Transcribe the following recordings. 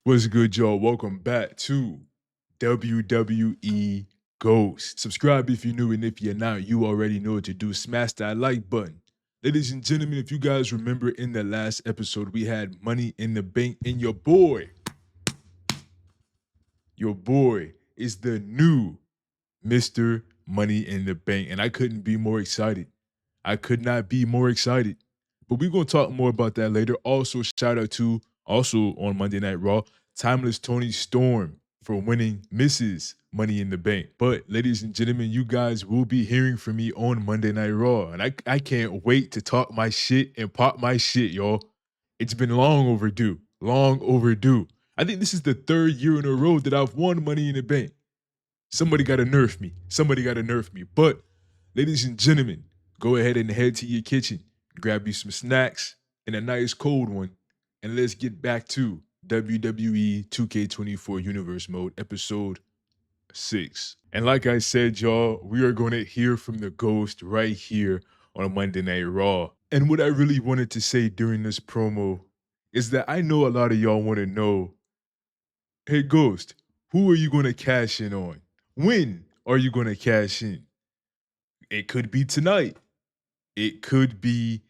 What's good, y'all? Welcome back to WWE Ghostt. Subscribe if you're new, and if you're not, you already know what to do. Smash that like button. Ladies and gentlemen, if you guys remember in the last episode, we had Money in the Bank, and your boy is the new Mr. Money in the Bank, and I couldn't be more excited. I could not be more excited. But we're going to talk more about that later. Also, shout out to, also on Monday Night Raw, Timeless Tony Storm for winning Mrs. Money in the Bank. But, ladies and gentlemen, you guys will be hearing from me on Monday Night Raw. And I can't wait to talk my shit and pop my shit, y'all. It's been long overdue. Long overdue. I think this is the third year in a row that I've won Money in the Bank. Somebody got to nerf me. Somebody got to nerf me. But, ladies and gentlemen, go ahead and head to your kitchen, grab you some snacks and a nice cold one, and let's get back to WWE 2K24 Universe Mode, Episode 6. And like I said, y'all, we are going to hear from the Ghostt right here on Monday Night Raw. And what I really wanted to say during this promo is that I know a lot of y'all want to know, hey, Ghostt, who are you going to cash in on? When are you going to cash in? It could be tonight. It could be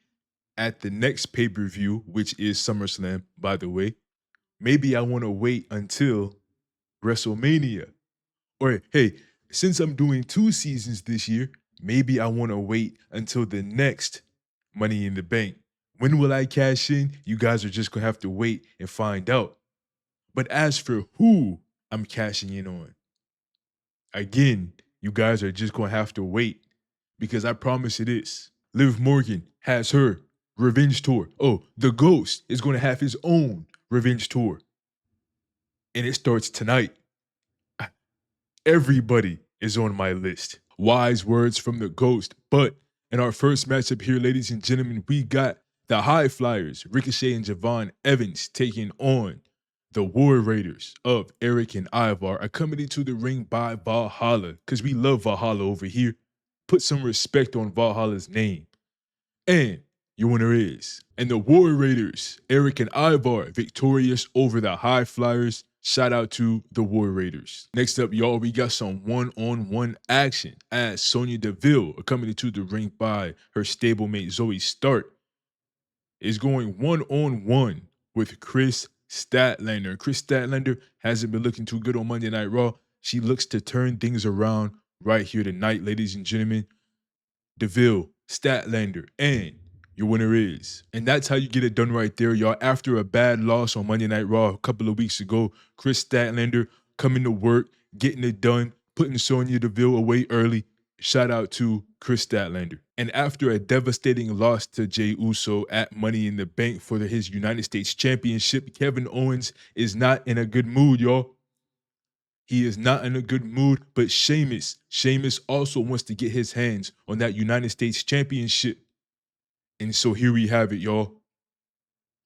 at the next pay-per-view, which is SummerSlam, by the way. Maybe I want to wait until WrestleMania. Or, hey, since I'm doing 2 seasons this year, maybe I want to wait until the next Money in the Bank. When will I cash in? You guys are just going to have to wait and find out. But as for who I'm cashing in on, again, you guys are just going to have to wait, because I promise you this. Liv Morgan has her revenge tour. Oh, the Ghostt is going to have his own revenge tour. And it starts tonight. Everybody is on my list. Wise words from the Ghostt. But in our first matchup here, ladies and gentlemen, we got the High Flyers, Ricochet and Javon Evans, taking on the War Raiders of Eric and Ivar, accompanied to the ring by Valhalla, because we love Valhalla over here. Put some respect on Valhalla's name. And your winner is, and the War Raiders, Eric and Ivar, victorious over the High Flyers. Shout out to the War Raiders. Next up, y'all, we got some one-on-one action as Sonya Deville, accompanied to the ring by her stablemate Zoe Stark, is going one-on-one with Chris Statlander. Chris Statlander hasn't been looking too good on Monday Night Raw. She looks to turn things around right here tonight, ladies and gentlemen. Deville, Statlander, and your winner is. And that's how you get it done right there, y'all. After a bad loss on Monday Night Raw a couple of weeks ago, Chris Statlander coming to work, getting it done, putting Sonya Deville away early. Shout out to Chris Statlander. And after a devastating loss to Jey Uso at Money in the Bank for his United States Championship, Kevin Owens is not in a good mood, y'all. He is not in a good mood, but Sheamus also wants to get his hands on that United States Championship. And so here we have it, y'all.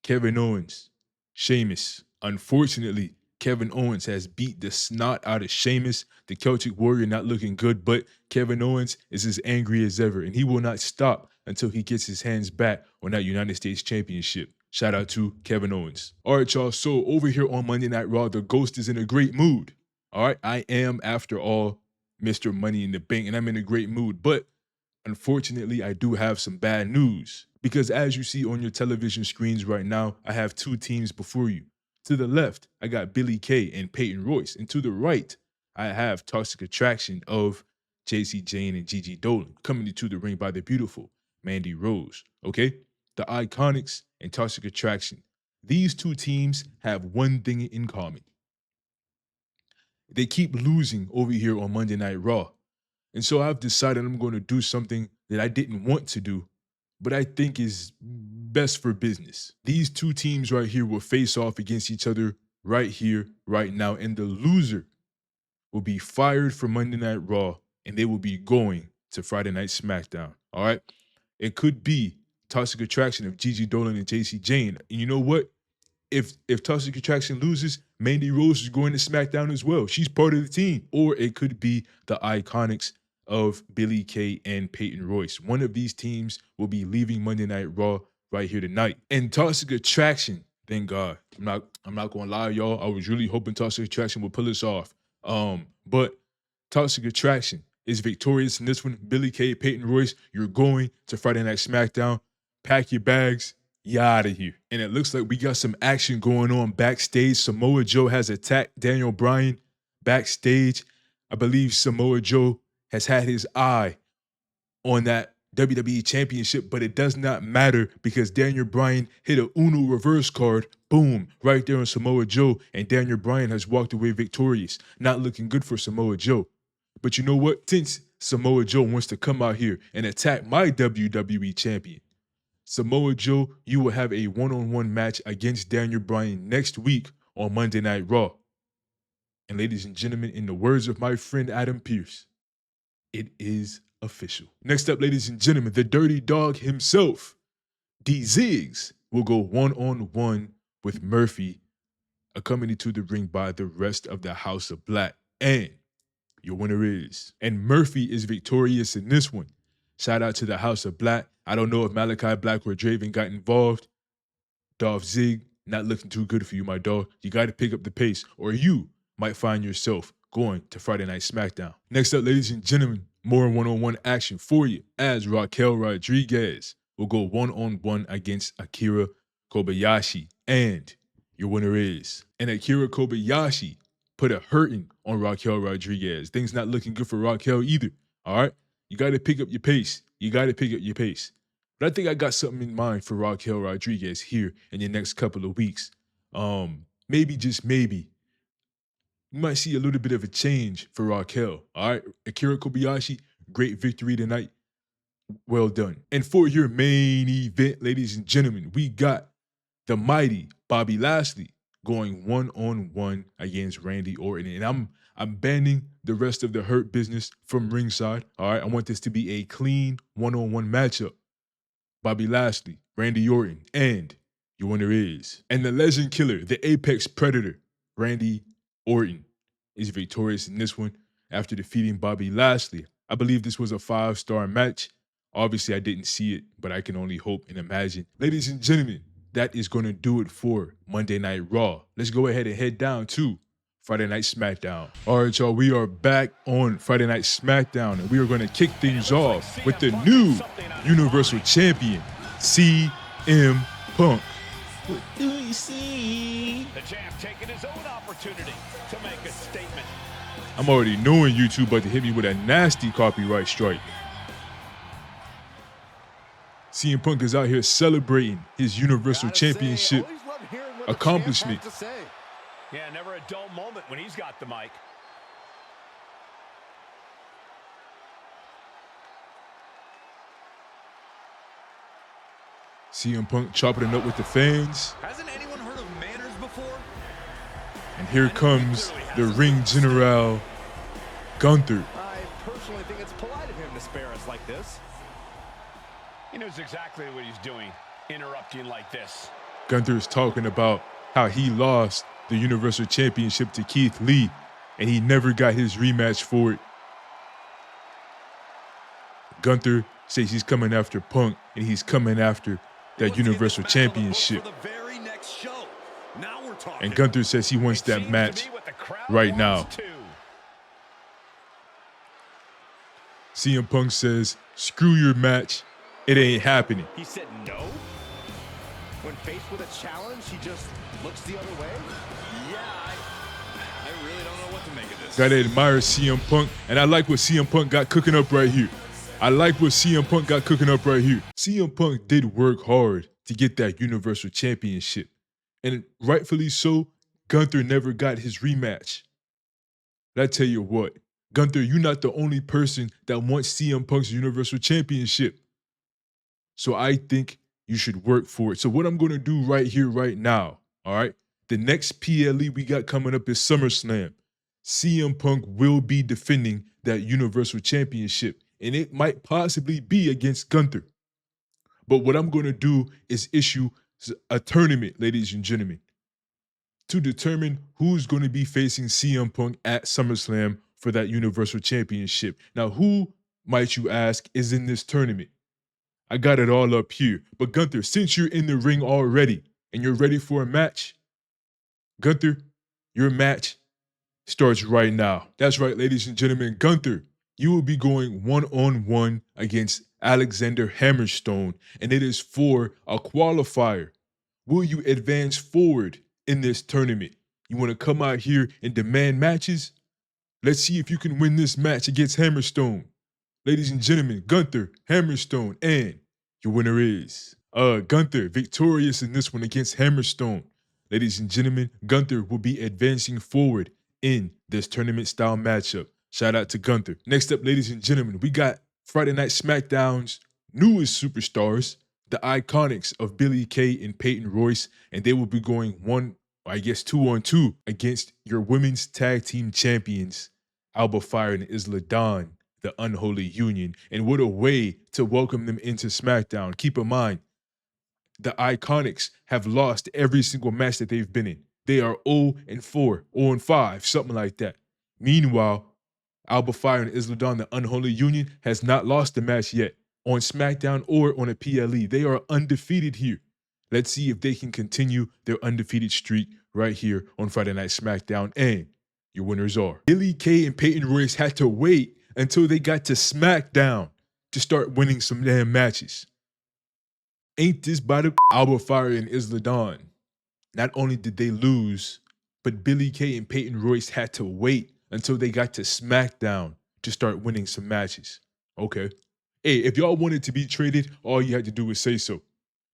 Kevin Owens, Sheamus. Unfortunately, Kevin Owens has beat the snot out of Sheamus, the Celtic Warrior, not looking good, but Kevin Owens is as angry as ever, and he will not stop until he gets his hands back on that United States Championship. Shout out to Kevin Owens. All right, y'all, so over here on Monday Night Raw, the Ghostt is in a great mood. All right, I am, after all, Mr. Money in the Bank, and I'm in a great mood, but unfortunately, I do have some bad news, because as you see on your television screens right now, I have 2 teams before you. To the left, I got Billy Kay and Peyton Royce, and to the right, I have Toxic Attraction of JC Jane and Gigi Dolan, coming to the ring by the beautiful Mandy Rose, okay? The Iconics and Toxic Attraction. These 2 teams have one thing in common. They keep losing over here on Monday Night Raw. And so I've decided I'm going to do something that I didn't want to do, but I think is best for business. These 2 teams right here will face off against each other right here, right now, and the loser will be fired from Monday Night Raw, and they will be going to Friday Night SmackDown, all right? It could be Toxic Attraction of Gigi Dolan and JC Jane. And you know what? If Toxic Attraction loses, Mandy Rose is going to SmackDown as well. She's part of the team. Or it could be the Iconics of Billy Kay and Peyton Royce. One of these teams will be leaving Monday Night Raw right here tonight. And Toxic Attraction Thank God. I'm not gonna lie, y'all. I was really hoping Toxic Attraction would pull us off. But Toxic Attraction is victorious in this one. Billy Kay, Peyton Royce, you're going to Friday Night SmackDown. Pack your bags. You out of here. And it looks like we got some action going on backstage. Samoa Joe has attacked Daniel Bryan backstage. I believe Samoa Joe has had his eye on that WWE Championship, but it does not matter because Daniel Bryan hit a Uno reverse card, boom, right there on Samoa Joe, and Daniel Bryan has walked away victorious. Not looking good for Samoa Joe. But you know what? Since Samoa Joe wants to come out here and attack my WWE Champion, Samoa Joe, you will have a one-on-one match against Daniel Bryan next week on Monday Night Raw. And ladies and gentlemen, in the words of my friend Adam Pearce, it is official. Next up, ladies and gentlemen, the dirty dog himself, D Ziggs, will go one-on-one with Murphy, accompanied to the ring by the rest of the House of Black. And your winner is. And Murphy is victorious in this one. Shout out to the House of Black. I don't know if Malachi Black or Draven got involved. Dolph Zig, not looking too good for you, my dog. You got to pick up the pace, or you might find yourself going to Friday Night SmackDown. Next up, ladies and gentlemen, more one-on-one action for you as Raquel Rodriguez will go one-on-one against Akira Kobayashi. And your winner is. And Akira Kobayashi put a hurting on Raquel Rodriguez. Things not looking good for Raquel either, all right? You got to pick up your pace. You got to pick up your pace. But I think I got something in mind for Raquel Rodriguez here in the next couple of weeks. Maybe, just maybe, you might see a little bit of a change for Raquel. All right, Akira Kobayashi, great victory tonight. Well done. And for your main event, ladies and gentlemen, we got the mighty Bobby Lashley going one-on-one against Randy Orton. And I'm banning the rest of the Hurt Business from ringside. All right, I want this to be a clean one-on-one matchup. Bobby Lashley, Randy Orton, and your winner is. And the Legend Killer, the Apex Predator, Randy Orton, is victorious in this one after defeating Bobby Lashley. I believe this was a 5-star match. Obviously, I didn't see it, but I can only hope and imagine. Ladies and gentlemen, that is going to do it for Monday Night Raw. Let's go ahead and head down to Friday Night SmackDown. All right, y'all, we are back on Friday Night SmackDown, and we are going to kick things off with the new Universal Champion, CM Punk. What do you see? The champ taking his own opportunity to make a statement. I'm already knowing you two about to hit me with a nasty copyright strike. CM Punk is out here celebrating his Universal Championship accomplishment. Yeah, never a dull moment when he's got the mic. CM Punk chopping it up with the fans. Hasn't anyone heard of manners before? And here comes the ring general, Gunther. I personally think it's polite of him to spare us like this. He knows exactly what he's doing, interrupting like this. Gunther is talking about how he lost the Universal Championship to Keith Lee, and he never got his rematch for it. Gunther says he's coming after Punk, and he's coming after that Universal Championship. And Gunther says he wants that match right now. CM Punk says, screw your match, it ain't happening. He said no? When faced with a challenge, he just looks the other way? Yeah, I really don't know what to make of this. Gotta admire CM Punk, and I like what CM Punk got cooking up right here. CM Punk did work hard to get that Universal Championship. And rightfully so, Gunther never got his rematch. But I tell you what, Gunther, you're not the only person that wants CM Punk's Universal Championship. So I think you should work for it. So what I'm going to do right here, right now, all right? The next PLE we got coming up is SummerSlam. CM Punk will be defending that Universal Championship, and it might possibly be against Gunther. But what I'm going to do is issue a tournament, ladies and gentlemen, to determine who's going to be facing CM Punk at SummerSlam for that Universal Championship. Now, who, might you ask, is in this tournament? I got it all up here. But Gunther, since you're in the ring already, and you're ready for a match, Gunther, your match starts right now. That's right, ladies and gentlemen. Gunther, you will be going one-on-one against Alexander Hammerstone, and it is for a qualifier. Will you advance forward in this tournament? You want to come out here and demand matches? Let's see if you can win this match against Hammerstone. Ladies and gentlemen, Gunther, Hammerstone, and your winner is Gunther, victorious in this one against Hammerstone. Ladies and gentlemen, Gunther will be advancing forward in this tournament style matchup. Shout out to Gunther. Next up, ladies and gentlemen, we got Friday Night SmackDown's newest superstars, the Iconics of Billie Kay and Peyton Royce, and they will be going 2-on-2 against your women's tag team champions, Alba Fire and Isla Dawn, the Unholy Union. And what a way to welcome them into SmackDown. Keep in mind, the Iconics have lost every single match that they've been in. They are 0-4, 0-5, something like that. Meanwhile, Alba Fire and Isla Dawn, the Unholy Union, has not lost a match yet on SmackDown or on a PLE. They are undefeated here. Let's see if they can continue their undefeated streak right here on Friday Night SmackDown. And your winners are Billie Kay and Peyton Royce had to wait until they got to SmackDown to start winning some damn matches. Ain't this by the Alba Fire and Isla Dawn? Not only did they lose, but Billie Kay and Peyton Royce had to wait until they got to SmackDown to start winning some matches. Okay. Hey, if y'all wanted to be traded, all you had to do was say so.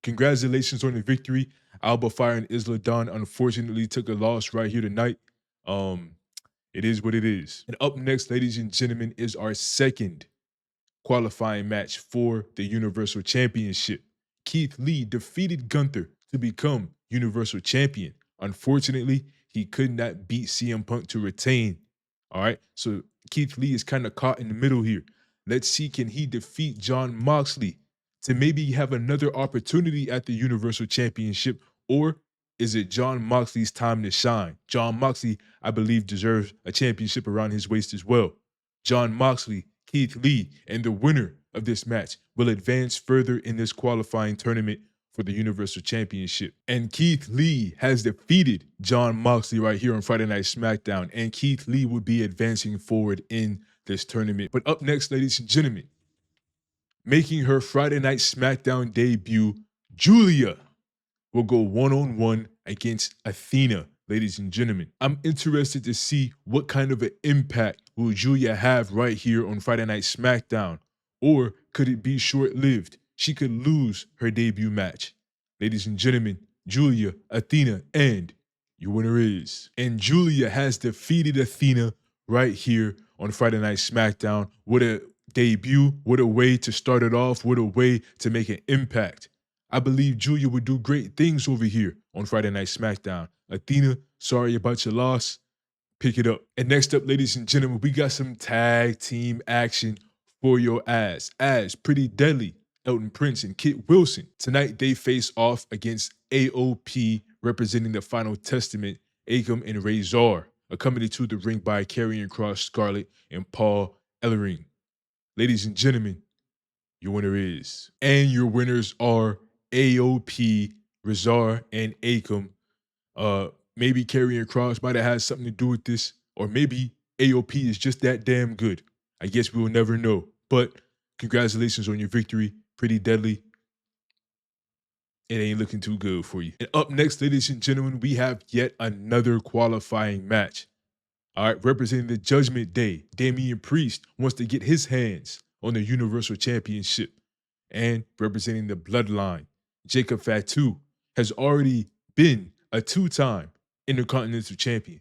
Congratulations on the victory. Alba Fire and Isla Dawn unfortunately took a loss right here tonight. It is what it is. And up next, ladies and gentlemen, is our second qualifying match for the Universal Championship. Keith Lee defeated Gunther to become Universal Champion. Unfortunately, he could not beat CM Punk to retain. All right, so Keith Lee is kind of caught in the middle here. Let's see, can he defeat Jon Moxley to maybe have another opportunity at the Universal Championship, or is it Jon Moxley's time to shine? Jon Moxley, I believe, deserves a championship around his waist as well. Jon Moxley, Keith Lee, and the winner of this match will advance further in this qualifying tournament for the Universal Championship. And Keith Lee has defeated Jon Moxley right here on Friday Night SmackDown, and Keith Lee will be advancing forward in this tournament. But up next, ladies and gentlemen, making her Friday Night SmackDown debut, Julia will go one-on-one against Athena, ladies and gentlemen. I'm interested to see what kind of an impact will Julia have right here on Friday Night SmackDown, or could it be short-lived? She could lose her debut match. Ladies and gentlemen, Julia, Athena, and your winner is. And Julia has defeated Athena right here on Friday Night SmackDown. What a debut, what a way to start it off, what a way to make an impact. I believe Julia would do great things over here on Friday Night SmackDown. Athena, sorry about your loss. Pick it up. And next up, ladies and gentlemen, we got some tag team action for your ass. As Pretty Deadly, Elton Prince, and Kit Wilson. Tonight, they face off against AOP, representing the Final Testament, Akam and Razor, accompanied to the ring by Karrion Kross, Scarlett, and Paul Ellering. Ladies and gentlemen, your winner is. And your winners are AOP, Razor, and Akam. Maybe Karrion Kross might have had something to do with this, or maybe AOP is just that damn good. I guess we'll never know. But congratulations on your victory, Pretty Deadly. It ain't looking too good for you. And up next, ladies and gentlemen, we have yet another qualifying match. All right, representing the Judgment Day, Damian Priest wants to get his hands on the Universal Championship. And representing the Bloodline, Jacob Fatu has already been a two-time Intercontinental Champion.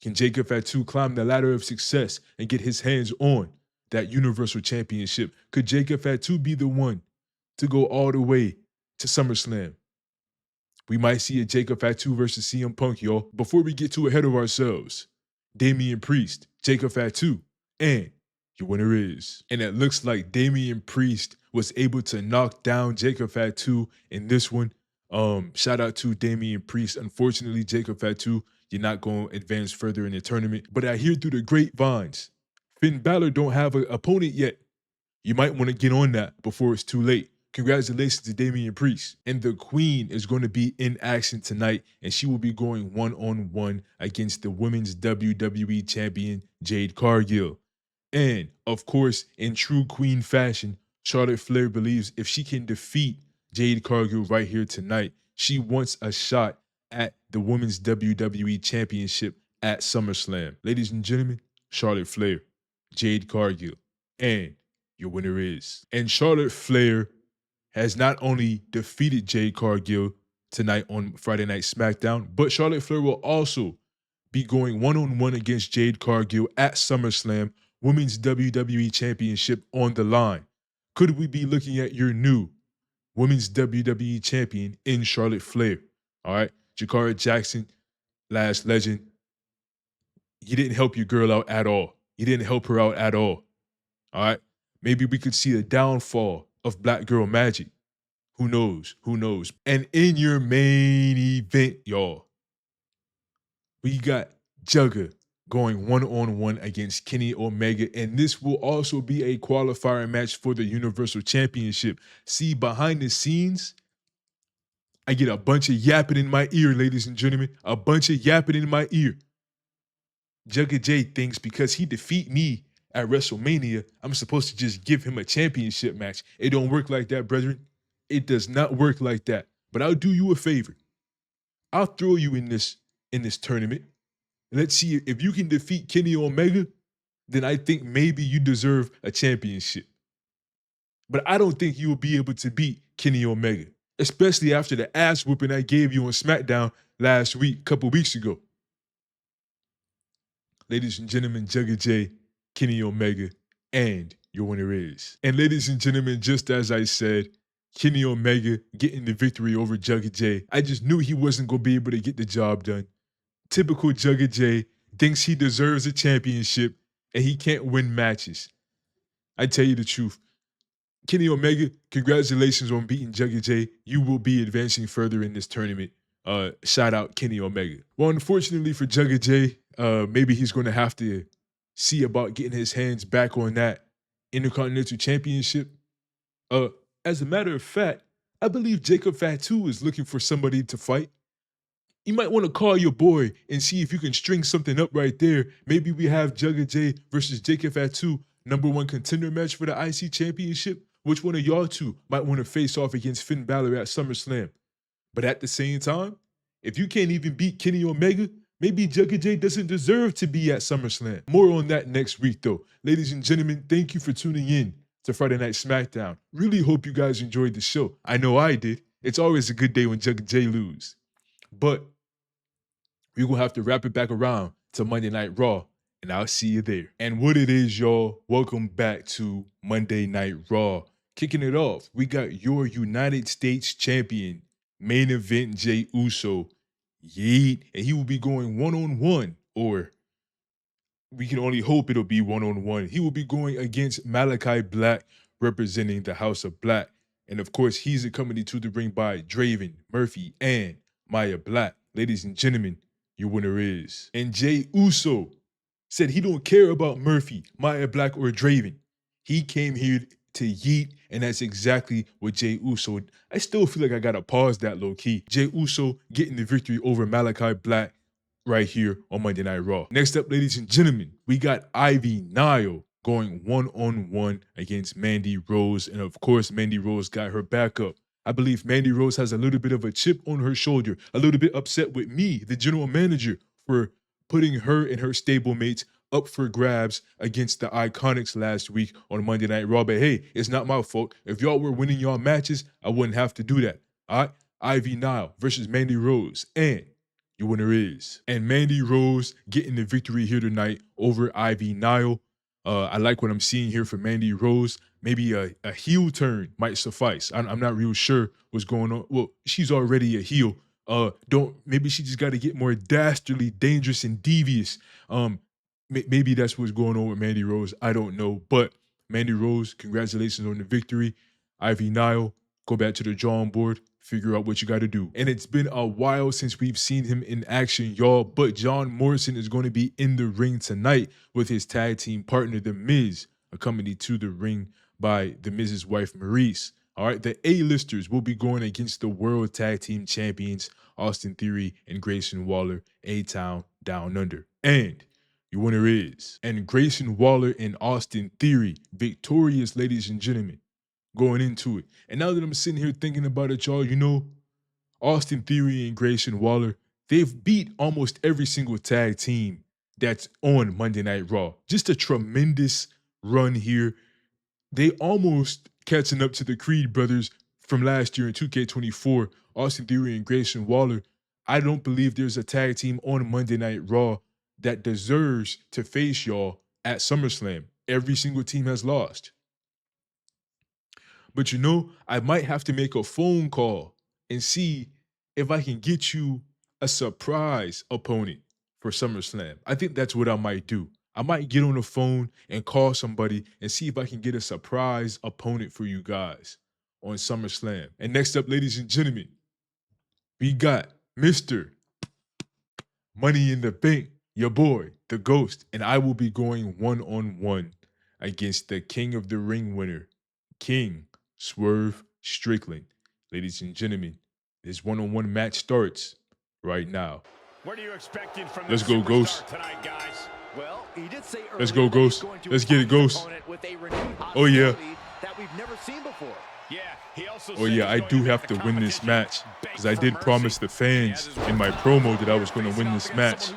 Can Jacob Fatu climb the ladder of success and get his hands on that Universal Championship? Could Jacob Fatu be the one to go all the way to SummerSlam? We might see a Jacob Fatu versus CM Punk, y'all. Before we get too ahead of ourselves, Damian Priest, Jacob Fatu, and your winner is. And it looks like Damian Priest was able to knock down Jacob Fatu in this one. Shout out to Damian Priest. Unfortunately, Jacob Fatu, you're not going to advance further in the tournament. But I hear through the grapevines, Finn Balor don't have an opponent yet. You might want to get on that before it's too late. Congratulations to Damian Priest. And the Queen is going to be in action tonight, and she will be going one-on-one against the Women's WWE Champion, Jade Cargill. And, of course, in true Queen fashion, Charlotte Flair believes if she can defeat Jade Cargill right here tonight, she wants a shot at the Women's WWE Championship at SummerSlam. Ladies and gentlemen, Charlotte Flair, Jade Cargill, and your winner is. And Charlotte Flair has not only defeated Jade Cargill tonight on Friday Night SmackDown, but Charlotte Flair will also be going one-on-one against Jade Cargill at SummerSlam, Women's WWE Championship on the line. Could we be looking at your new Women's WWE Champion in Charlotte Flair? All right, Jakara Jackson, last legend. You didn't help your girl out at all. You didn't help her out at all. All right, maybe we could see a downfall of Black Girl Magic. Who knows? Who knows? And in your main event, y'all, we got Jugger going one-on-one against Kenny Omega, and this will also be a qualifier match for the Universal Championship. See, behind the scenes, I get a bunch of yapping in my ear, ladies and gentlemen, a bunch of yapping in my ear. Jugger J thinks because he defeat me at WrestleMania, I'm supposed to just give him a championship match. It don't work like that, brethren. It does not work like that. But I'll do you a favor. I'll throw you in this tournament. Let's see if you can defeat Kenny Omega, then I think maybe you deserve a championship. But I don't think you will be able to beat Kenny Omega, especially after the ass whooping I gave you on SmackDown last week, a couple weeks ago. Ladies and gentlemen, Jugger J, Kenny Omega, and your winner is. And ladies and gentlemen, just as I said, Kenny Omega getting the victory over Jugger J. I just knew he wasn't going to be able to get the job done. Typical Jugger J thinks he deserves a championship and he can't win matches. I tell you the truth. Kenny Omega, congratulations on beating Jugger J. You will be advancing further in this tournament. Shout out Kenny Omega. Well, unfortunately for Jugger J, maybe he's going to have to see about getting his hands back on that Intercontinental Championship. As a matter of fact, I believe Jacob Fatu is looking for somebody to fight. You might want to call your boy and see if you can string something up right there. Maybe we have Jugger J versus Jacob Fatu, #1 contender match for the IC Championship. Which one of y'all two might want to face off against Finn Balor at SummerSlam? But at the same time, if you can't even beat Kenny Omega, maybe Jugger J doesn't deserve to be at SummerSlam. More on that next week, though. Ladies and gentlemen, thank you for tuning in to Friday Night SmackDown. Really hope you guys enjoyed the show. I know I did. It's always a good day when Jugger J lose. But we're going to have to wrap it back around to Monday Night Raw, and I'll see you there. And what it is, y'all, welcome back to Monday Night Raw. Kicking it off, we got your United States Champion, main event Jey Uso, Yeet, and he will be going one-on-one, or we can only hope it'll be one-on-one. He will be going against Malachi Black, representing the House of Black. And of course, he's accompanied to the ring by Draven, Murphy, and Maya Black. Ladies and gentlemen, your winner is. And Jey Uso said he don't care about Murphy, Maya Black, or Draven. He came here to yeet, and that's exactly what Jey Uso. I still feel like I gotta pause that low key. Jey Uso getting the victory over Malachi Black right here on Monday Night Raw. Next up, ladies and gentlemen, we got Ivy Nile going one-on-one against Mandy Rose, and of course, Mandy Rose got her backup. I believe Mandy Rose has a little bit of a chip on her shoulder, a little bit upset with me, the general manager, for putting her and her stablemates up for grabs against the Iconics last week on Monday Night Raw. But hey, it's not my fault. If y'all were winning y'all matches, I wouldn't have to do that. All right? Ivy Nile versus Mandy Rose. And your winner is. And Mandy Rose getting the victory here tonight over Ivy Nile. I like what I'm seeing here for Mandy Rose. Maybe a heel turn might suffice. I'm not real sure what's going on. Well, she's already a heel. Maybe she just got to get more dastardly, dangerous, and devious. Maybe that's what's going on with Mandy Rose. I don't know. But Mandy Rose, congratulations on the victory. Ivy Nile, go back to the drawing board, figure out what you got to do. And it's been a while since we've seen him in action, y'all. But John Morrison is going to be in the ring tonight with his tag team partner, The Miz, accompanied to the ring by The Miz's wife, Maurice. All right, the A-listers will be going against the World Tag Team Champions, Austin Theory and Grayson Waller, A-Town Down Under. And your winner is, and Grayson Waller and Austin Theory, victorious, ladies and gentlemen, going into it. And now that I'm sitting here thinking about it, y'all, you know, Austin Theory and Grayson Waller, they've beat almost every single tag team that's on Monday Night Raw. Just a tremendous run here. They almost catching up to the Creed brothers from last year in 2K24, Austin Theory and Grayson Waller. I don't believe there's a tag team on Monday Night Raw that deserves to face y'all at SummerSlam. Every single team has lost. But you know, I might have to make a phone call and see if I can get you a surprise opponent for SummerSlam. I think that's what I might do. I might get on the phone and call somebody and see if I can get a surprise opponent for you guys on SummerSlam. And next up, ladies and gentlemen, we got Mr. Money in the Bank, your boy, the Ghostt, and I will be going one-on-one against the King of the Ring winner, King Swerve Strickland. Ladies and gentlemen, this one-on-one match starts right now. What are you expecting from Let's go, Ghostt. Tonight, guys? Well, he did say Let's go, Ghostt. Let's get it, Ghostt. Oh, yeah. That we've never seen before. Yeah, he also Oh, yeah, I do have to win this match because I did promise the fans in my promo that I was going to win this match.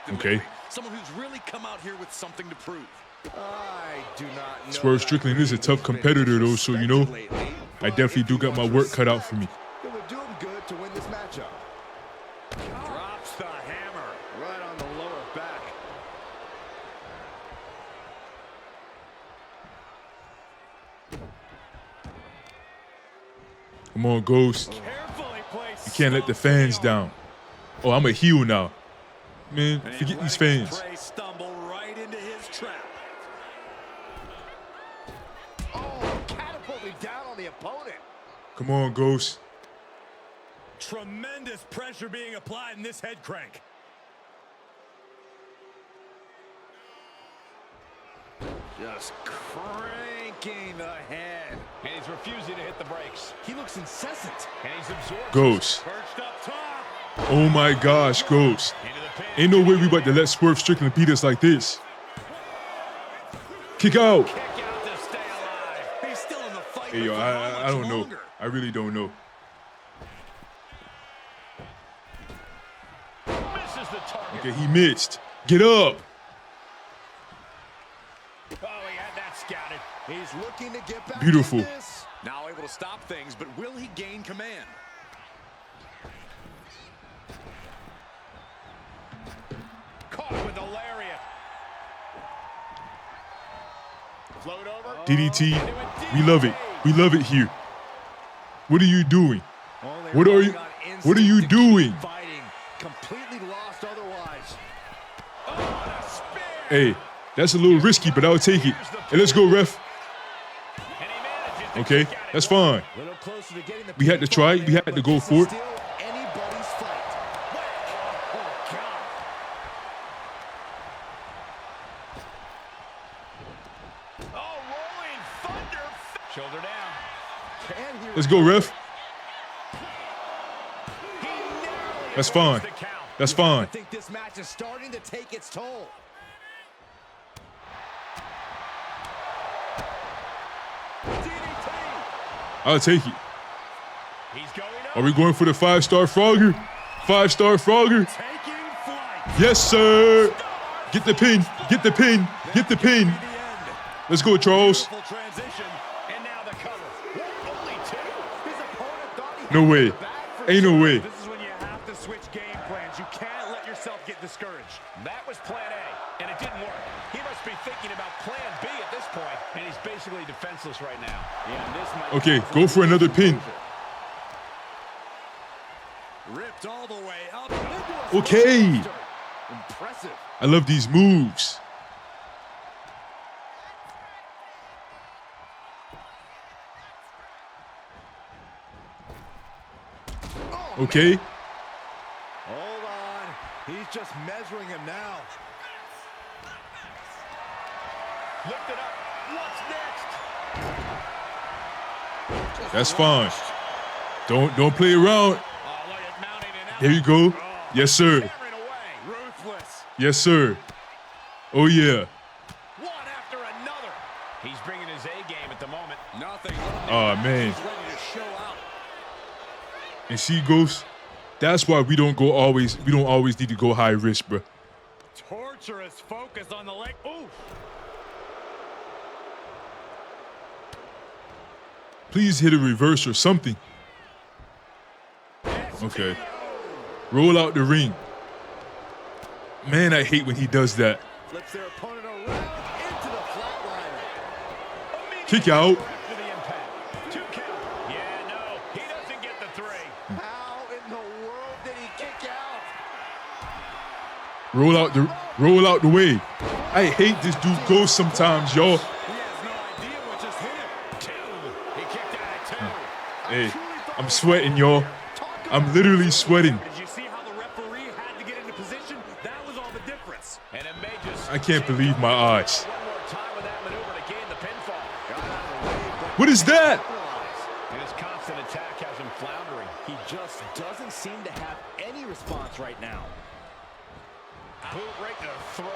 Okay. Someone who's really come out here with something to prove. I do not know. Swerve Strickland is a tough competitor, though, so, you know, I definitely do got my work cut out for me. It would do him good to win this matchup. Drops the hammer right on the lower back. Come on, Ghostt. You can't let the fans down. Oh, I'm a heel now. Man, forget these fans. Stumble right into his trap. Oh, catapulting down on the opponent. Come on, Ghostt. Tremendous pressure being applied in this head crank. Just cranking the head. And he's refusing to hit the brakes. He looks incessant. And he's absorbed. Ghostt. Perched up top. Oh my gosh, Ghostt. Ain't no way we about to let Swerve Strickland beat us like this. Kick out. Kick out to stay alive. He's still in the fight. Hey, yo, I don't know. I really don't know. Misses the target. Okay, he missed. Get up. Oh, he had that scouted. He's looking to get back. Beautiful. In this. Now able to stop things, but will he gain command? Caught with a lariat. Float over. DDT. We love it. We love it here. What are you doing? What are you doing? Fighting. Completely lost otherwise. Oh, a spear. Hey, that's a little risky, but I'll take it. Hey, let's go, ref. Okay, that's fine. We had to try it. We had to go for it. Shoulder down. Let's go, ref. That's fine. That's fine. I think this match is starting to take its toll. I'll take it. Are we going for the 5-star Frogger? 5-star Frogger? Yes, sir. Get the pin. Get the pin. Get the pin. Let's go, Charles. No way. Ain't no way. This is when you have to switch game plans. You can't let yourself get discouraged. That was plan A, and it didn't work. He must be thinking about plan B at this point, and he's basically defenseless right now. Yeah, this might Okay, go for another pin. Ripped all the way up. Okay. Impressive. I love these moves. Okay. Hold on. He's just measuring him now. Lift it up. What's next? That's fine. Don't play around. There you go. Yes, sir. Yes, sir. Oh, yeah. One after another. He's bringing his A game at the moment. Nothing. Oh, man. He's ready to show out. And see, Ghostt, that's why we don't always need to go high risk, bro. Torturous focus on the leg. Ooh. Please hit a reverse or something. Okay. Roll out the ring. Man, I hate when he does that. Flips their opponent around into the flatliner. Kick out. After the impact. 2 count. Yeah, no, he doesn't get the 3. How in the world did he kick out? Roll out the way. I hate this dude Ghostt sometimes, y'all. He has no idea what just hit him. 2. He kicked out at 2. Hey, I'm sweating, y'all. I'm literally sweating. Did you see how the referee had to get into position? That was all the difference. And it may just I can't believe my eyes. one more time with that maneuver to gain the pinfall. Got out of the way, What is that? and his constant attack has him floundering. He just doesn't seem to have any response right now. Boot right to the throat.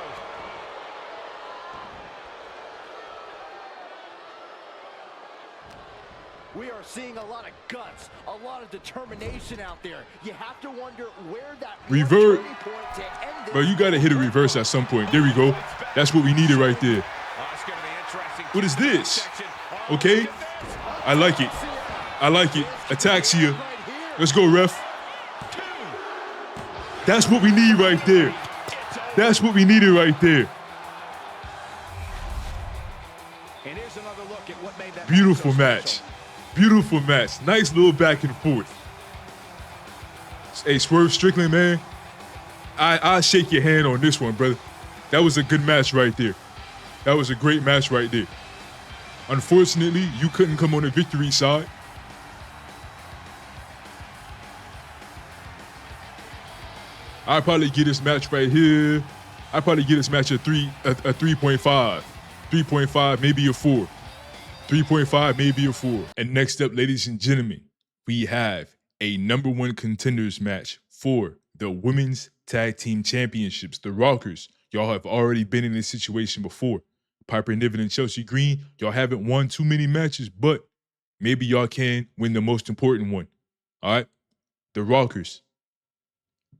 We are seeing a lot of guts, a lot of determination out there. You have to wonder where that Revert. turning point to end this. Bro, you got to hit a reverse at some point. There we go. That's what we needed right there. It's gonna be interesting. What is this? Okay. I like it. I like it. Ataxia. Let's go, ref. That's what we need right there. That's what we needed right there. And here's another look at what made that Beautiful so match. special. Beautiful match. Nice little back and forth. Hey, Swerve Strickland, man. I'll shake your hand on this one, brother. That was a good match right there. That was a great match right there. Unfortunately, you couldn't come on the victory side. I'd probably get this match right here. I'd probably get this match a 3.5. 3.5, maybe a 4. 3.5, maybe a 4. And next up, ladies and gentlemen, we have a #1 contenders match for the Women's Tag Team Championships. The Rockers, y'all have already been in this situation before. Piper Niven and Chelsea Green, y'all haven't won too many matches, but maybe y'all can win the most important one. All right? The Rockers,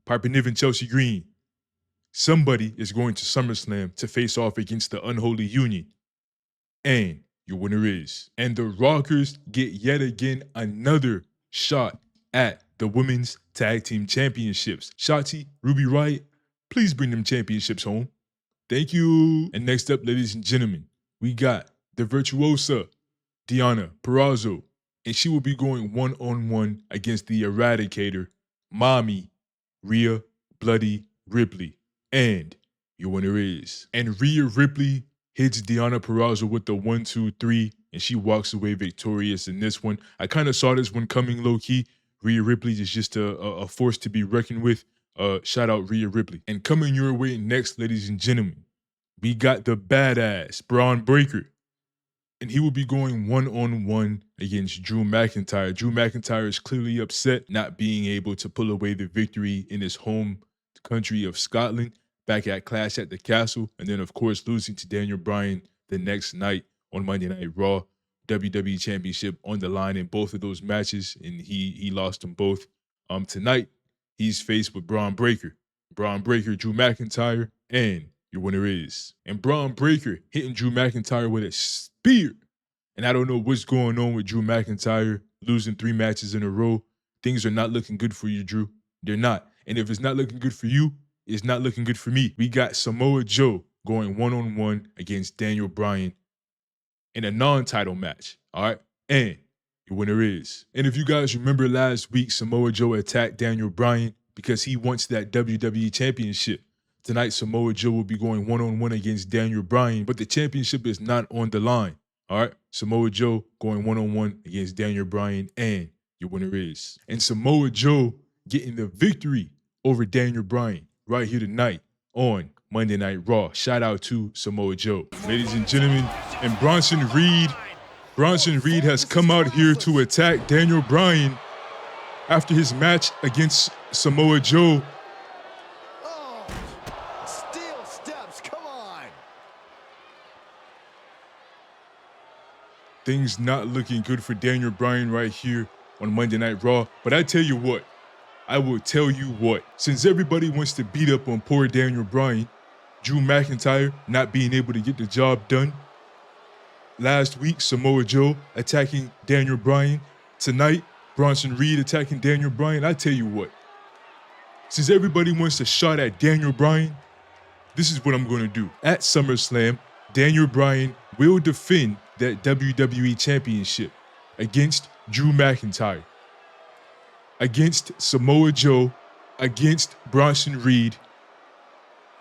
Piper Niven, Chelsea Green. Somebody is going to SummerSlam to face off against the Unholy Union. And your winner is. And the Rockers get yet again another shot at the Women's Tag Team Championships. Shotzi, Ruby Riott, please bring them championships home. Thank you. And next up, ladies and gentlemen, we got the Virtuosa, Deonna Purrazzo, and she will be going one-on-one against the Eradicator, Mommy, Rhea Bloody Ripley. And your winner is. And Rhea Ripley hits Deonna Purrazzo with the 1-2-3, and she walks away victorious in this one. I kind of saw this one coming low-key. Rhea Ripley is just a force to be reckoned with. Shout out Rhea Ripley. And coming your way next, ladies and gentlemen, we got the badass Braun Breaker. And he will be going one-on-one against Drew McIntyre. Drew McIntyre is clearly upset not being able to pull away the victory in his home country of Scotland back at Clash at the Castle. And then, of course, losing to Daniel Bryan the next night on Monday Night Raw. WWE Championship on the line in both of those matches, and he lost them both. Tonight, he's faced with Braun Breaker. Braun Breaker, Drew McIntyre, and your winner is. And Braun Breaker hitting Drew McIntyre with a spear. And I don't know what's going on with Drew McIntyre losing 3 matches in a row. Things are not looking good for you, Drew. They're not. And if it's not looking good for you, it's not looking good for me. We got Samoa Joe going one-on-one against Daniel Bryan in a non-title match, all right? And your winner is. And if you guys remember last week, Samoa Joe attacked Daniel Bryan because he wants that WWE Championship. Tonight, Samoa Joe will be going one-on-one against Daniel Bryan, but the championship is not on the line, all right? Samoa Joe going one-on-one against Daniel Bryan, and your winner is. And Samoa Joe getting the victory over Daniel Bryan right here tonight on Monday Night Raw. Shout out to Samoa Joe. Ladies and gentlemen, and Bronson Reed Bronson Reed has come out here to attack Daniel Bryan after his match against Samoa Joe. Oh, steel steps, come on. Things not looking good for Daniel Bryan right here on Monday Night Raw. But I tell you what, since everybody wants to beat up on poor Daniel Bryan, Drew McIntyre not being able to get the job done. Last week, Samoa Joe attacking Daniel Bryan. Tonight, Bronson Reed attacking Daniel Bryan. I tell you what, since everybody wants a shot at Daniel Bryan, this is what I'm going to do. At SummerSlam, Daniel Bryan will defend that WWE Championship against Drew McIntyre, against Samoa Joe, against Bronson Reed.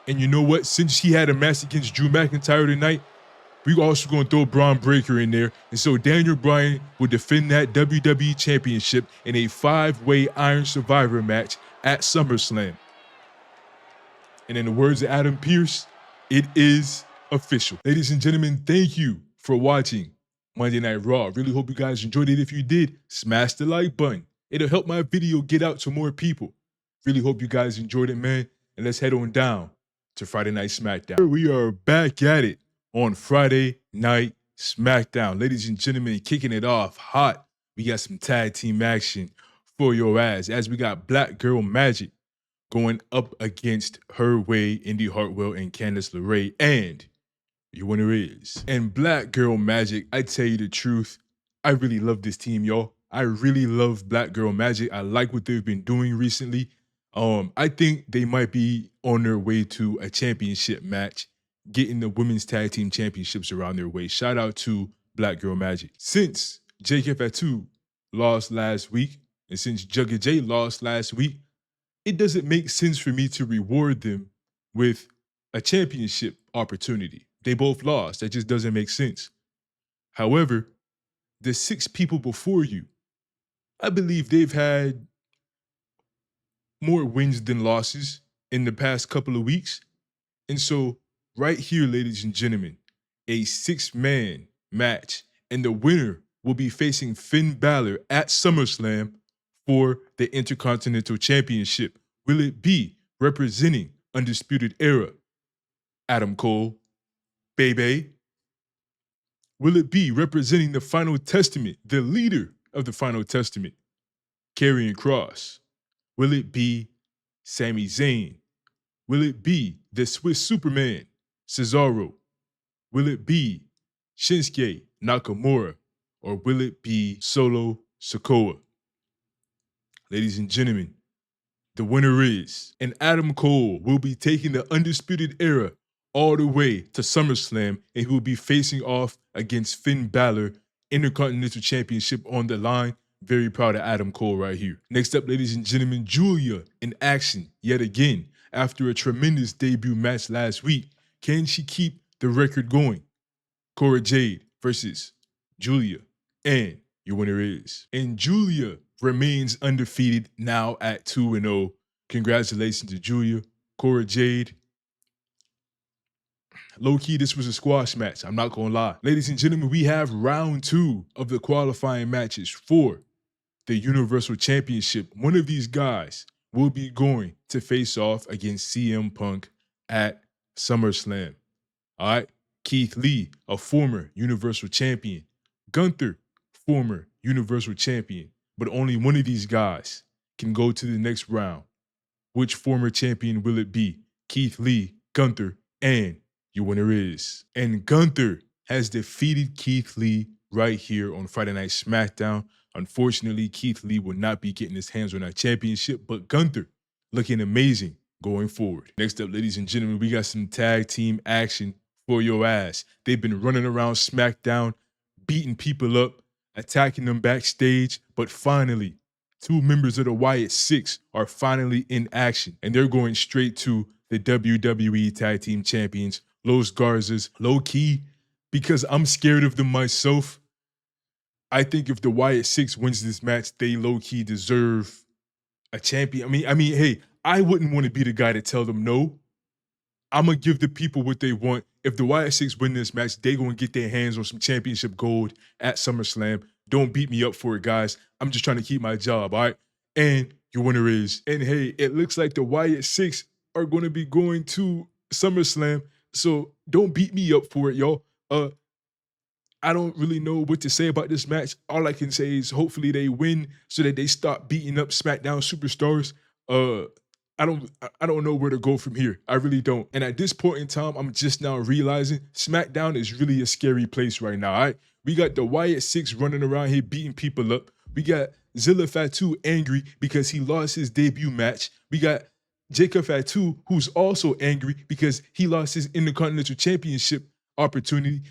And you know what? Since he had a match against Drew McIntyre tonight, we're also going to throw Braun Breaker in there. And so Daniel Bryan will defend that WWE Championship in a 5-way Iron Survivor match at SummerSlam. And in the words of Adam Pearce, it is official. Ladies and gentlemen, thank you for watching Monday Night Raw. Really hope you guys enjoyed it. If you did, smash the like button. It'll help my video get out to more people. Really hope you guys enjoyed it, man. And let's head on down to Friday Night SmackDown. We are back at it on Friday Night SmackDown. Ladies and gentlemen, kicking it off hot. We got some tag team action for your ass as we got Black Girl Magic going up against Her Way, Indy Hartwell, and Candice LeRae. And your winner is. And Black Girl Magic, I tell you the truth, I really love this team, y'all. I really love Black Girl Magic. I like what they've been doing recently. I think they might be on their way to a championship match, getting the women's tag team championships around their way. Shout out to Black Girl Magic. Since JK Fatu lost last week, and since Jugga J lost last week, it doesn't make sense for me to reward them with a championship opportunity. They both lost. That just doesn't make sense. However, the 6 people before you, I believe they've had more wins than losses in the past couple of weeks. And so right here, ladies and gentlemen, a 6-man match, and the winner will be facing Finn Balor at SummerSlam for the Intercontinental Championship. Will it be representing Undisputed Era, Adam Cole, Bebe? Will it be representing the Final Testament, the leader of the Final Testament, Karrion Kross? Will it be Sami Zayn? Will it be the Swiss Superman, Cesaro? Will it be Shinsuke Nakamura? Or will it be Solo Sikoa? Ladies and gentlemen, the winner is, and Adam Cole will be taking the Undisputed Era all the way to SummerSlam, and he will be facing off against Finn Balor, Intercontinental Championship on the line. Very proud of Adam Cole right here. Next up, ladies and gentlemen, Julia in action yet again. After a tremendous debut match last week, can she keep the record going? Cora Jade versus Julia, and your winner is. And Julia remains undefeated now at 2-0. Congratulations to Julia. Cora Jade, low-key, this was a squash match. I'm not gonna lie. Ladies and gentlemen, we have round 2 of the qualifying matches for the Universal Championship. One of these guys will be going to face off against CM Punk at SummerSlam. All right? Keith Lee, a former Universal Champion. Gunther, former Universal Champion. But only one of these guys can go to the next round. Which former champion will it be? Keith Lee, Gunther, and your winner is. And Gunther has defeated Keith Lee right here on Friday Night SmackDown. Unfortunately, Keith Lee will not be getting his hands on that championship, but Gunther looking amazing going forward. Next up, ladies and gentlemen, we got some tag team action for your ass. They've been running around SmackDown, beating people up, attacking them backstage, but finally, 2 members of the Wyatt Six are finally in action, and they're going straight to the WWE Tag Team Champions, Los Garzas. Low-key, because I'm scared of them myself, I think if the Wyatt Six wins this match, they low-key deserve a champion. I mean, hey, I wouldn't want to be the guy to tell them no. I'm going to give the people what they want, if the Wyatt Six win this match, they gonna get their hands on some championship gold at SummerSlam. Don't beat me up for it, guys. I'm just trying to keep my job, all right? And your winner is. And hey, it looks like the Wyatt Six are gonna be going to SummerSlam. So don't beat me up for it, y'all. I don't really know what to say about this match. All I can say is hopefully they win so that they stop beating up SmackDown superstars. I don't know where to go from here. I really don't. And at this point in time, I'm just now realizing SmackDown is really a scary place right now. All right, we got the Wyatt Six running around here beating people up. We got Zilla Fatu angry because he lost his debut match. We got Jacob Fatu, who's also angry because he lost his Intercontinental Championship opportunity.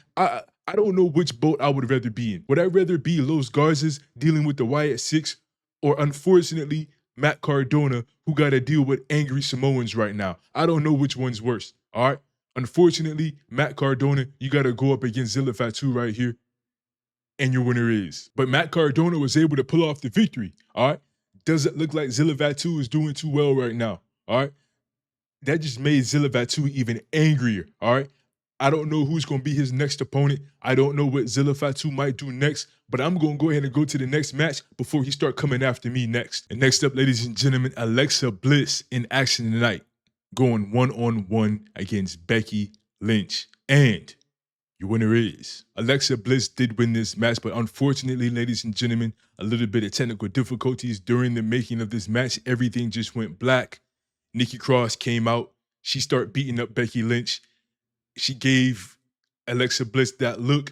I don't know which boat I would rather be in. Would I rather be Los Garzas dealing with the Wyatt Six, or unfortunately Matt Cardona, who got to deal with angry Samoans right now? I don't know which one's worse. All right. Unfortunately, Matt Cardona, you got to go up against Zilla Fatu right here, and your winner is. But Matt Cardona was able to pull off the victory. All right. Does it look like Zilla Fatu is doing too well right now? All right. That just made Zilla Fatu even angrier. All right. I don't know who's going to be his next opponent. I don't know what Zilla Fatu might do next, but I'm going to go ahead and go to the next match before he start coming after me next. And next up, ladies and gentlemen, Alexa Bliss in action tonight, going one-on-one against Becky Lynch. And your winner is. Alexa Bliss did win this match, but unfortunately, ladies and gentlemen, a little bit of technical difficulties during the making of this match. Everything just went black. Nikki Cross came out. She started beating up Becky Lynch. She gave Alexa Bliss that look.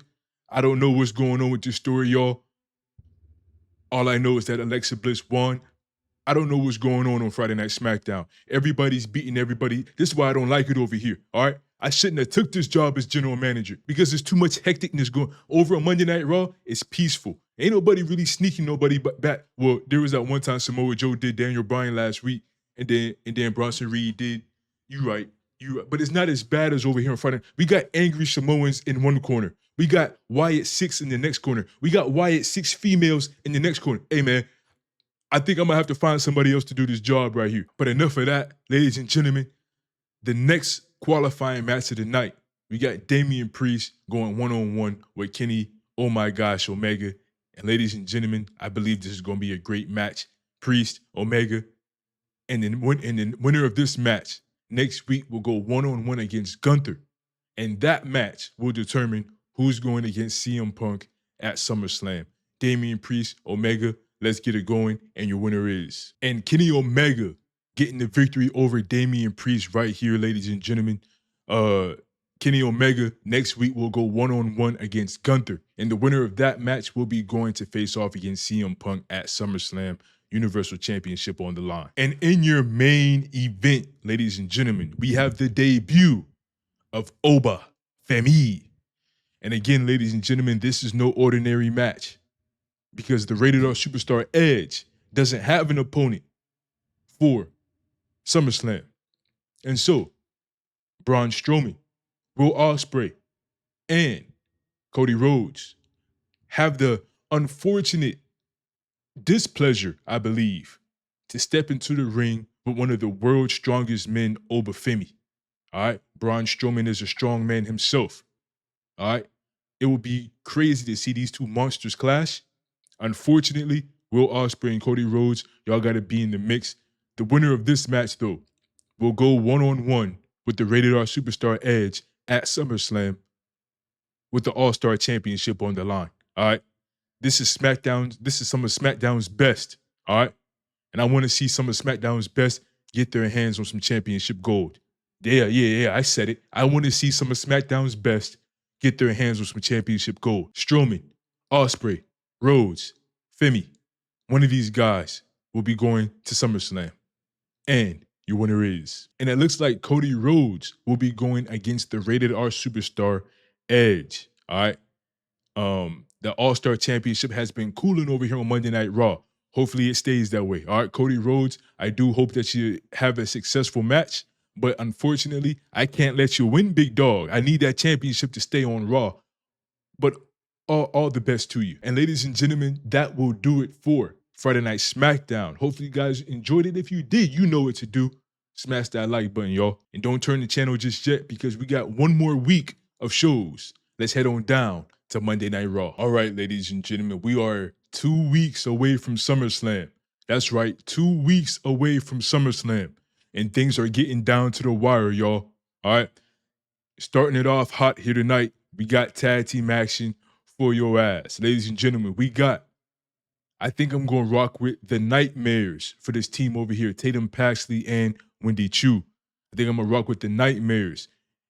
I don't know what's going on with this story, y'all. All I know is that Alexa Bliss won. I don't know what's going on Friday Night SmackDown. Everybody's beating everybody. This is why I don't like it over here, all right? I shouldn't have took this job as general manager because there's too much hecticness going over on Monday Night Raw. It's peaceful. Ain't nobody really sneaking nobody but back. Well, there was that one time Samoa Joe did Daniel Bryan last week, and then Bronson Reed did. You right. But it's not as bad as over here in front of. We got angry Samoans in one corner. We got Wyatt Six in the next corner. We got Wyatt Six females in the next corner. Hey, man, I think I'm going to have to find somebody else to do this job right here. But enough of that, ladies and gentlemen. The next qualifying match of the night, we got Damian Priest going one-on-one with Kenny, oh my gosh, Omega. And ladies and gentlemen, I believe this is going to be a great match. Priest, Omega. And then winner of this match next week will go one-on-one against Gunther. And that match will determine who's going against CM Punk at SummerSlam. Damian Priest, Omega, let's get it going, and your winner is. And Kenny Omega getting the victory over Damian Priest right here, ladies and gentlemen. Kenny Omega next week will go one-on-one against Gunther. And the winner of that match will be going to face off against CM Punk at SummerSlam. Universal Championship on the line. And in your main event, ladies and gentlemen, we have the debut of Oba Femi. And again, ladies and gentlemen, this is no ordinary match because the Rated R Superstar Edge doesn't have an opponent for SummerSlam. And so, Braun Strowman, Will Ospreay, and Cody Rhodes have the unfortunate displeasure, I believe, to step into the ring with one of the world's strongest men, Oba Femi. All right? Braun Strowman is a strong man himself. All right? It would be crazy to see these two monsters clash. Unfortunately, Will Ospreay and Cody Rhodes, y'all got to be in the mix. The winner of this match, though, will go one-on-one with the Rated R Superstar Edge at SummerSlam with the All-Star Championship on the line. All right? This is some of SmackDown's best, all right? And I want to see some of SmackDown's best get their hands on some championship gold. Yeah, I said it. I want to see some of SmackDown's best get their hands on some championship gold. Strowman, Ospreay, Rhodes, Femi, one of these guys will be going to SummerSlam. And your winner is. And it looks like Cody Rhodes will be going against the Rated R Superstar Edge, all right? The All-Star Championship has been cooling over here on Monday Night Raw. Hopefully it stays that way. All right, Cody Rhodes, I do hope that you have a successful match, but unfortunately, I can't let you win, big dog. I need that championship to stay on Raw. But all the best to you. And ladies and gentlemen, that will do it for Friday Night SmackDown. Hopefully you guys enjoyed it. If you did, you know what to do. Smash that like button, y'all. And don't turn the channel just yet because we got one more week of shows. Let's head on down to Monday Night Raw. All right, ladies and gentlemen, we are 2 weeks away from SummerSlam. That's right, 2 weeks away from SummerSlam. And things are getting down to the wire, y'all. All right. Starting it off hot here tonight, we got tag team action for your ass. Ladies and gentlemen, I think I'm going to rock with the Nightmares for this team over here, Tatum Paxley and Wendy Chu. I think I'm going to rock with the Nightmares.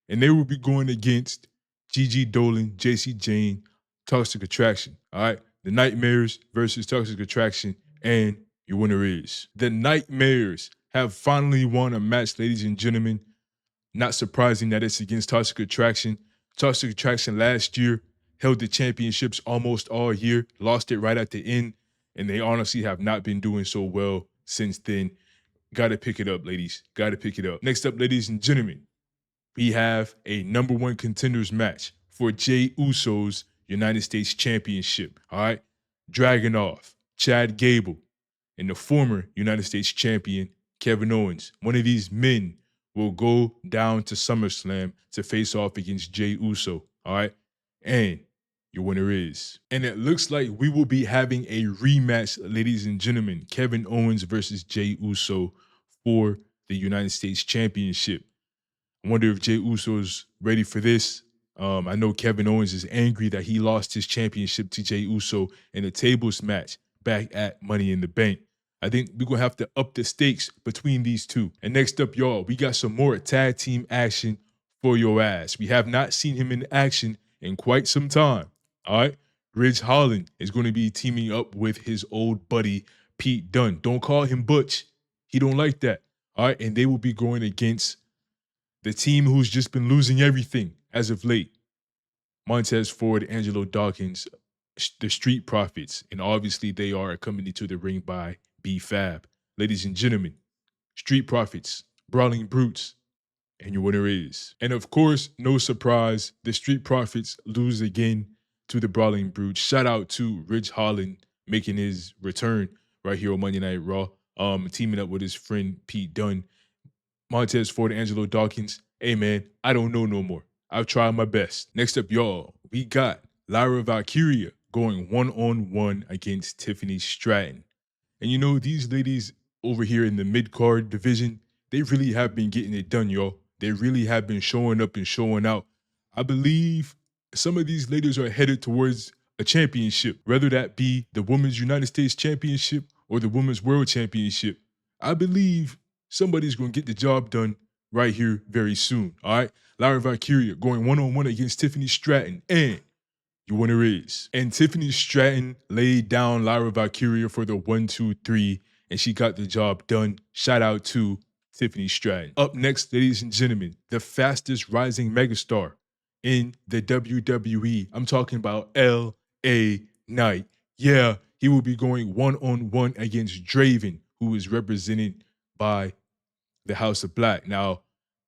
And they will be going against Gigi Dolan, JC Jane, Toxic Attraction. All right? The Nightmares versus Toxic Attraction, and your winner is. The Nightmares have finally won a match, ladies and gentlemen. Not surprising that it's against Toxic Attraction. Toxic Attraction last year held the championships almost all year, lost it right at the end, and they honestly have not been doing so well since then. Gotta pick it up, ladies. Gotta pick it up. Next up, ladies and gentlemen, we have a number one contenders match for Jey Uso's United States Championship. All right? Dragunov, Chad Gable, and the former United States champion, Kevin Owens. One of these men will go down to SummerSlam to face off against Jey Uso. All right? And your winner is. And it looks like we will be having a rematch, ladies and gentlemen. Kevin Owens versus Jey Uso for the United States Championship. I wonder if Jey Uso's ready for this. I know Kevin Owens is angry that he lost his championship to Jey Uso in a tables match back at Money in the Bank. I think we're going to have to up the stakes between these two. And next up, y'all, we got some more tag team action for your ass. We have not seen him in action in quite some time. All right? Ridge Holland is going to be teaming up with his old buddy, Pete Dunne. Don't call him Butch. He don't like that. All right? And they will be going against the team who's just been losing everything as of late. Montez Ford, Angelo Dawkins, the Street Profits, and obviously they are accompanied to the ring by B-Fab. Ladies and gentlemen, Street Profits, Brawling Brutes, and your winner is. And of course, no surprise, the Street Profits lose again to the Brawling Brutes. Shout out to Ridge Holland making his return right here on Monday Night Raw, teaming up with his friend Pete Dunne. Montez Ford, Angelo Dawkins, hey man, I don't know no more. I've tried my best. Next up, y'all, we got Lyra Valkyria going one-on-one against Tiffany Stratton. And you know, these ladies over here in the mid-card division, they really have been getting it done, y'all. They really have been showing up and showing out. I believe some of these ladies are headed towards a championship, whether that be the Women's United States Championship or the Women's World Championship. I believe somebody's going to get the job done right here very soon, all right? Lyra Valkyria going one-on-one against Tiffany Stratton, and your winner is. And Tiffany Stratton laid down Lyra Valkyria for the 1-2-3, and she got the job done. Shout out to Tiffany Stratton. Up next, ladies and gentlemen, the fastest rising megastar in the WWE. I'm talking about L.A. Knight. Yeah, he will be going one-on-one against Draven, who is represented by the House of Black. Now,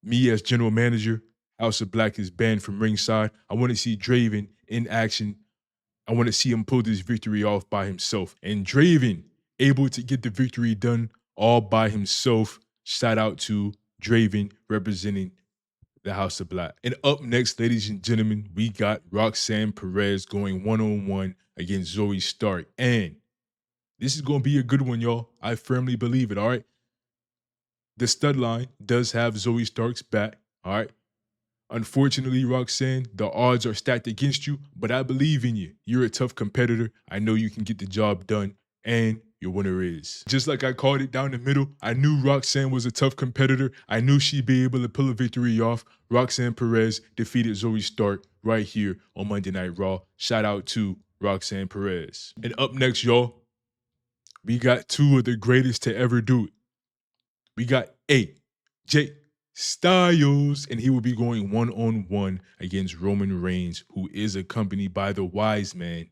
me as general manager, House of Black is banned from ringside. I want to see Draven in action. I want to see him pull this victory off by himself. And Draven able to get the victory done all by himself. Shout out to Draven representing the House of Black. And up next, ladies and gentlemen, we got Roxanne Perez going one-on-one against Zoe Stark. And this is going to be a good one, y'all. I firmly believe it, all right? The stud line does have Zoe Stark's back, all right? Unfortunately, Roxanne, the odds are stacked against you, but I believe in you. You're a tough competitor. I know you can get the job done, and your winner is. Just like I called it down the middle, I knew Roxanne was a tough competitor. I knew she'd be able to pull a victory off. Roxanne Perez defeated Zoe Stark right here on Monday Night Raw. Shout out to Roxanne Perez. And up next, y'all, we got two of the greatest to ever do it. We got AJ Styles, and he will be going one-on-one against Roman Reigns, who is accompanied by the wise man,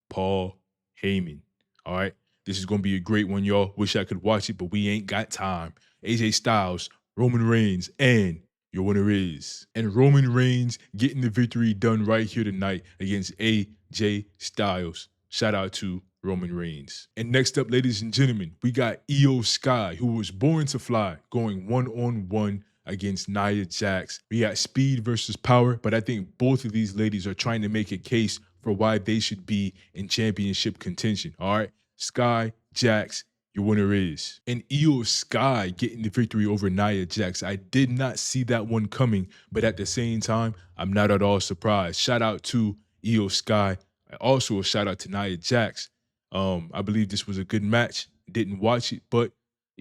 Paul Heyman. All right? This is going to be a great one, y'all. Wish I could watch it, but we ain't got time. AJ Styles, Roman Reigns, and your winner is. And Roman Reigns getting the victory done right here tonight against AJ Styles. Shout out to Roman Reigns. And next up, ladies and gentlemen, we got Io Sky, who was born to fly, going one-on-one against Nia Jax. We got speed versus power, but I think both of these ladies are trying to make a case for why they should be in championship contention. All right, Sky, Jax, your winner is. And Io Sky getting the victory over Nia Jax. I did not see that one coming, but at the same time, I'm not at all surprised. Shout out to Io Sky. Also, a shout out to Nia Jax. I believe this was a good match. Didn't watch it, but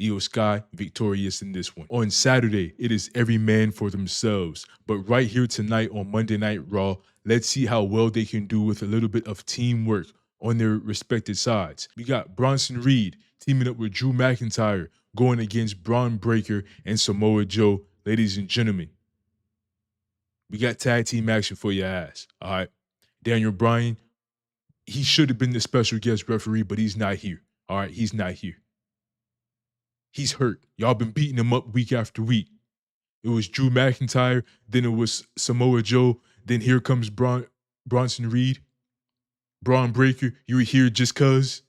Io Sky victorious in this one. On Saturday, it is every man for themselves. But right here tonight on Monday Night Raw, let's see how well they can do with a little bit of teamwork on their respective sides. We got Bronson Reed teaming up with Drew McIntyre, going against Braun Breaker and Samoa Joe. Ladies and gentlemen, we got tag team action for your ass. All right. Daniel Bryan, he should have been the special guest referee, but he's not here. All right, he's not here. He's hurt. Y'all been beating him up week after week. It was Drew McIntyre, then it was Samoa Joe, then here comes Bronson Reed. Braun Breaker, you were here just cuz.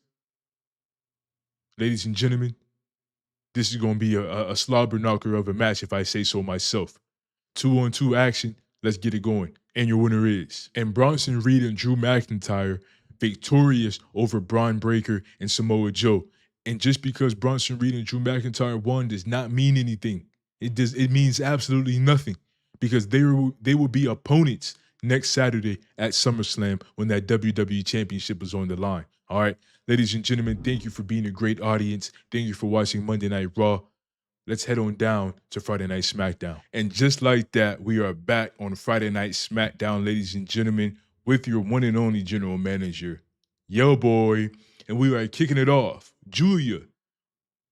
Ladies and gentlemen, this is going to be a slobber knocker of a match if I say so myself. 2-on-2 action, let's get it going. And your winner is. And Bronson Reed and Drew McIntyre victorious over Braun Breaker and Samoa Joe. And just because Bronson Reed and Drew McIntyre won does not mean anything. It means absolutely nothing, because they will be opponents next Saturday at SummerSlam when that WWE Championship is on the line. All right, ladies and gentlemen, thank you for being a great audience. Thank you for watching Monday Night Raw. Let's head on down to Friday Night SmackDown. And just like that, we are back on Friday Night SmackDown, ladies and gentlemen, with your one and only general manager, yo boy. And we are kicking it off. Julia,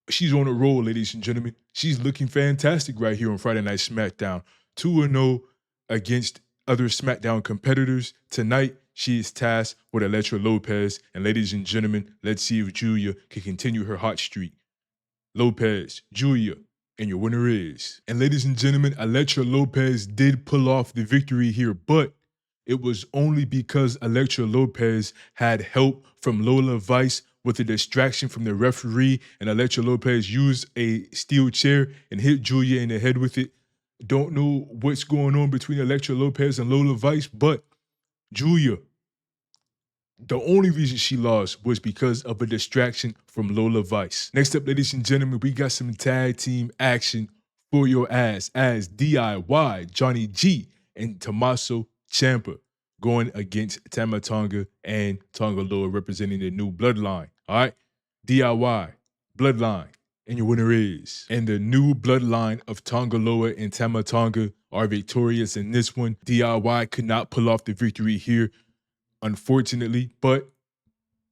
she's on a roll, ladies and gentlemen. She's looking fantastic right here on Friday Night SmackDown. 2-0 against other SmackDown competitors. Tonight, she is tasked with Elektra Lopez. And ladies and gentlemen, let's see if Julia can continue her hot streak. Lopez, Julia, and your winner is. And ladies and gentlemen, Elektra Lopez did pull off the victory here, but it was only because Elektra Lopez had help from Lola Vice with a distraction from the referee, and Elektra Lopez used a steel chair and hit Julia in the head with it. Don't know what's going on between Elektra Lopez and Lola Vice, but Julia, the only reason she lost was because of a distraction from Lola Vice. Next up, ladies and gentlemen, we got some tag team action for your ass as DIY, Johnny G, and Tommaso Ciampa going against Tama Tonga and Tonga Loa, representing the new bloodline. All right, DIY, bloodline, and your winner is. And the new bloodline of Tonga Loa and Tama Tonga are victorious in this one. DIY could not pull off the victory here, unfortunately, but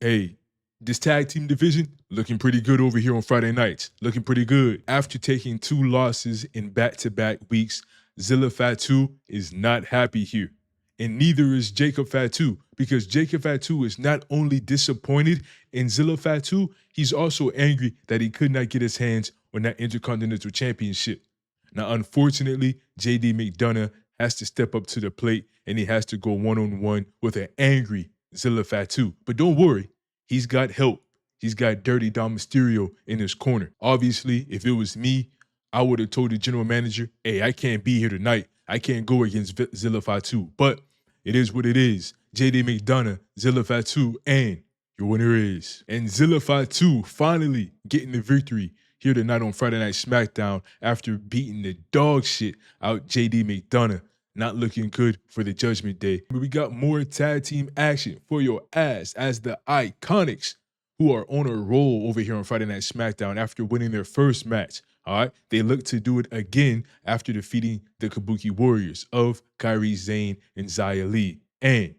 hey, this tag team division looking pretty good over here on Friday nights. Looking pretty good. After taking 2 losses in back-to-back weeks, Zilla Fatu is not happy here. And neither is Jacob Fatu, because Jacob Fatu is not only disappointed in Zilla Fatu, he's also angry that he could not get his hands on that Intercontinental Championship. Now, unfortunately, JD McDonough has to step up to the plate, and he has to go one-on-one with an angry Zilla Fatu. But don't worry, he's got help. He's got Dirty Dom Mysterio in his corner. Obviously, if it was me, I would have told the general manager, hey, I can't be here tonight. I can't go against Zilla Fatu. But it is what it is. JD McDonough, Zilla Fatu, and your winner is. And Zilla Fatu finally getting the victory here tonight on Friday Night SmackDown after beating the dog shit out JD McDonough. Not looking good for the Judgment Day. But we got more tag team action for your ass as the Iconics, who are on a roll over here on Friday Night SmackDown after winning their first match. All right, they look to do it again after defeating the Kabuki Warriors of Kairi Sane and Xia Li. And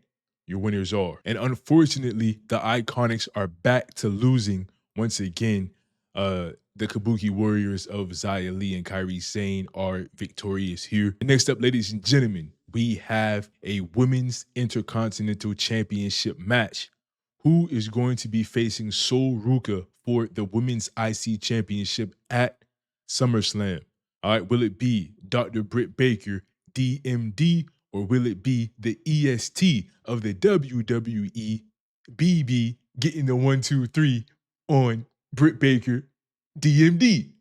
your winners are. And unfortunately, the Iconics are back to losing once again. The Kabuki Warriors of Xia Li and Kairi Sane are victorious here. And next up, ladies and gentlemen, we have a Women's Intercontinental Championship match. Who is going to be facing Sol Ruka for the Women's IC Championship at SummerSlam? All right, will it be Dr. Britt Baker, DMD, or will it be the EST of the WWE BB getting the 1-2-3 on Britt Baker, DMD.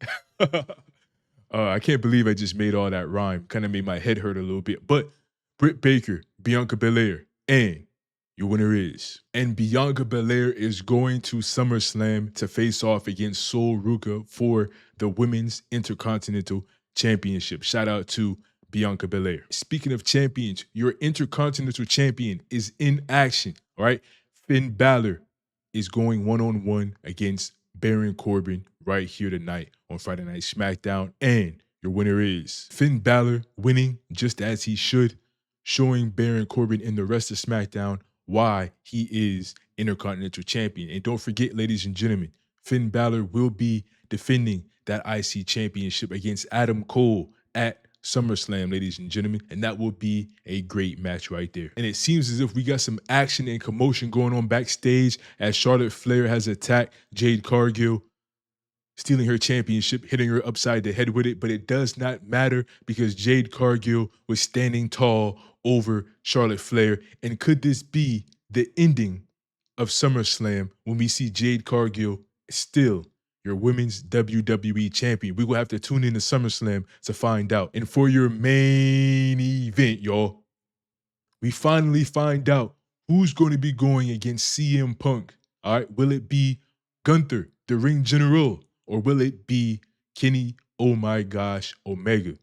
I can't believe I just made all that rhyme. Kind of made my head hurt a little bit. But Britt Baker, Bianca Belair, and your winner is. And Bianca Belair is going to SummerSlam to face off against Sol Ruka for the Women's Intercontinental Championship. Shout out to Bianca Belair. Speaking of champions, your Intercontinental Champion is in action, all right? Finn Balor is going one-on-one against Baron Corbin right here tonight on Friday Night SmackDown. And your winner is Finn Balor, winning just as he should, showing Baron Corbin and the rest of SmackDown why he is Intercontinental Champion. And don't forget, ladies and gentlemen, Finn Balor will be defending that IC Championship against Adam Cole at SummerSlam, ladies and gentlemen, and that will be a great match right there. And it seems as if we got some action and commotion going on backstage as Charlotte Flair has attacked Jade Cargill, stealing her championship, hitting her upside the head with it, but it does not matter because Jade Cargill was standing tall over Charlotte Flair. And could this be the ending of SummerSlam when we see Jade Cargill still your women's WWE champion? We will have to tune in to SummerSlam to find out. And for your main event, y'all, we finally find out who's going to be going against CM Punk. All right, will it be Gunther, the ring general, or will it be Kenny, oh my gosh, Omega?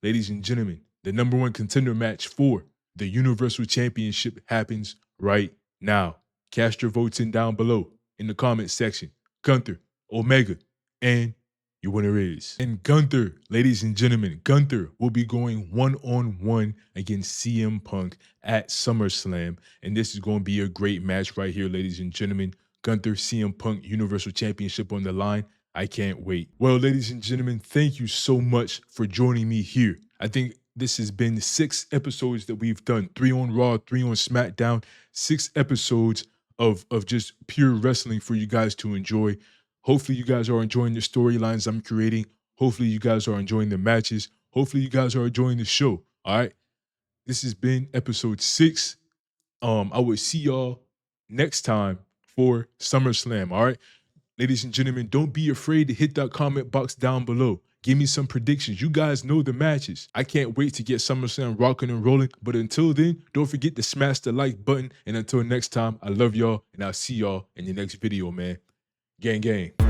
Ladies and gentlemen, the number one contender match for the Universal Championship happens right now. Cast your votes in down below in the comment section. Gunther, Omega, and your winner is. And Gunther, ladies and gentlemen, Gunther will be going one-on-one against CM Punk at SummerSlam. And this is going to be a great match right here, ladies and gentlemen. Gunther, CM Punk, Universal Championship on the line. I can't wait. Well, ladies and gentlemen, thank you so much for joining me here. I think this has been 6 episodes that we've done. 3 on Raw, 3 on SmackDown, 6 episodes of just pure wrestling for you guys to enjoy. Hopefully you guys are enjoying the storylines I'm creating. Hopefully you guys are enjoying the matches. Hopefully you guys are enjoying the show. All right. This has been episode 6. I will see y'all next time for SummerSlam. All right. Ladies and gentlemen, don't be afraid to hit that comment box down below. Give me some predictions. You guys know the matches. I can't wait to get SummerSlam rocking and rolling. But until then, don't forget to smash the like button. And until next time, I love y'all, and I'll see y'all in the next video, man. Gang, gang.